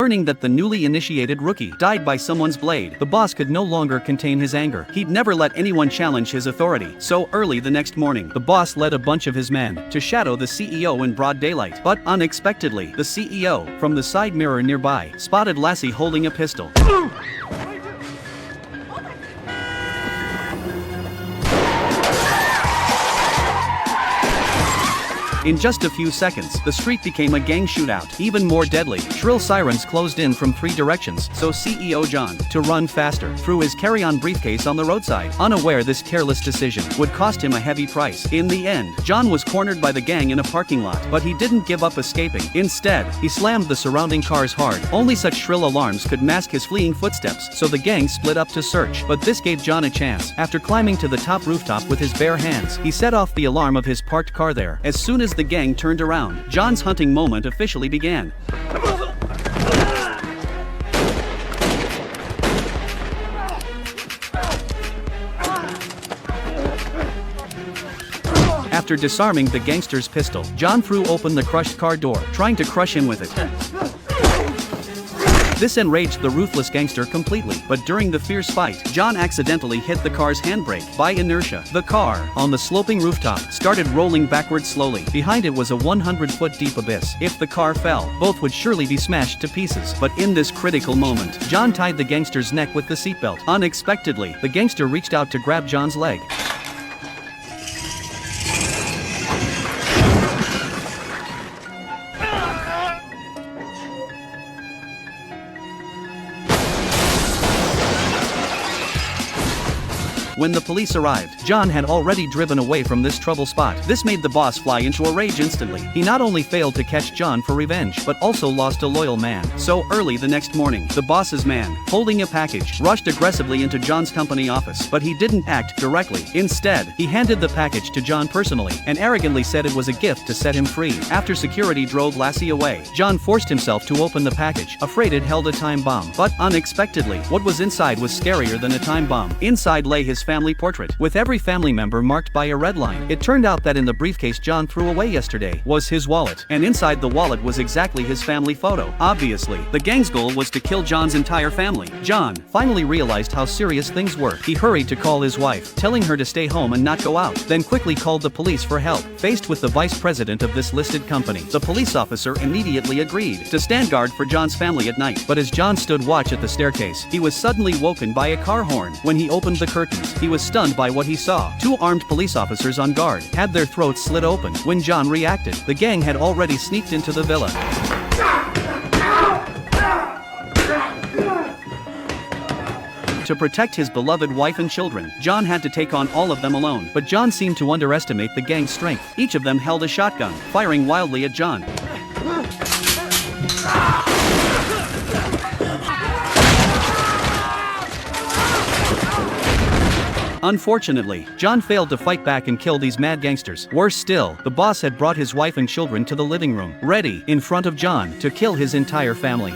Learning that the newly initiated rookie died by someone's blade, the boss could no longer contain his anger. He'd never let anyone challenge his authority. So early the next morning, the boss led a bunch of his men to shadow the CEO in broad daylight. But unexpectedly, the CEO, from the side mirror nearby, spotted Lassie holding a pistol. In just a few seconds, the street became a gang shootout, even more deadly. Shrill sirens closed in from 3 directions, so CEO John, to run faster, threw his carry-on briefcase on the roadside, unaware this careless decision would cost him a heavy price. In the end, John was cornered by the gang in a parking lot, but he didn't give up escaping. Instead, he slammed the surrounding cars hard. Only such shrill alarms could mask his fleeing footsteps, so the gang split up to search. But this gave John a chance. After climbing to the top rooftop with his bare hands, he set off the alarm of his parked car there. As soon as the gang turned around, John's hunting moment officially began. After disarming the gangster's pistol, John threw open the crushed car door, trying to crush him with it. This enraged the ruthless gangster completely, but during the fierce fight, John accidentally hit the car's handbrake. By inertia, the car, on the sloping rooftop, started rolling backwards slowly. Behind it was a 100-foot deep abyss. If the car fell, both would surely be smashed to pieces. But in this critical moment, John tied the gangster's neck with the seatbelt. Unexpectedly, the gangster reached out to grab John's leg. When the police arrived, John had already driven away from this trouble spot. This made the boss fly into a rage instantly. He not only failed to catch John for revenge, but also lost a loyal man. So early the next morning, the boss's man, holding a package, rushed aggressively into John's company office. But he didn't act directly. Instead, he handed the package to John personally, and arrogantly said it was a gift to set him free. After security drove Lassie away, John forced himself to open the package, afraid it held a time bomb. But unexpectedly, what was inside was scarier than a time bomb. Inside lay his family portrait, with every family member marked by a red line. It turned out that in the briefcase John threw away yesterday was his wallet, and inside the wallet was exactly his family photo. Obviously, the gang's goal was to kill John's entire family. John finally realized how serious things were. He hurried to call his wife, telling her to stay home and not go out, then quickly called the police for help. Faced with the vice president of this listed company, the police officer immediately agreed to stand guard for John's family at night. But as John stood watch at the staircase, he was suddenly woken by a car horn. When he opened the curtains, he was stunned by what he saw. 2 armed police officers on guard had their throats slit open. When John reacted, the gang had already sneaked into the villa. To protect his beloved wife and children, John had to take on all of them alone. But John seemed to underestimate the gang's strength. Each of them held a shotgun, firing wildly at John. Unfortunately, John failed to fight back and kill these mad gangsters. Worse still, the boss had brought his wife and children to the living room, ready, in front of John, to kill his entire family.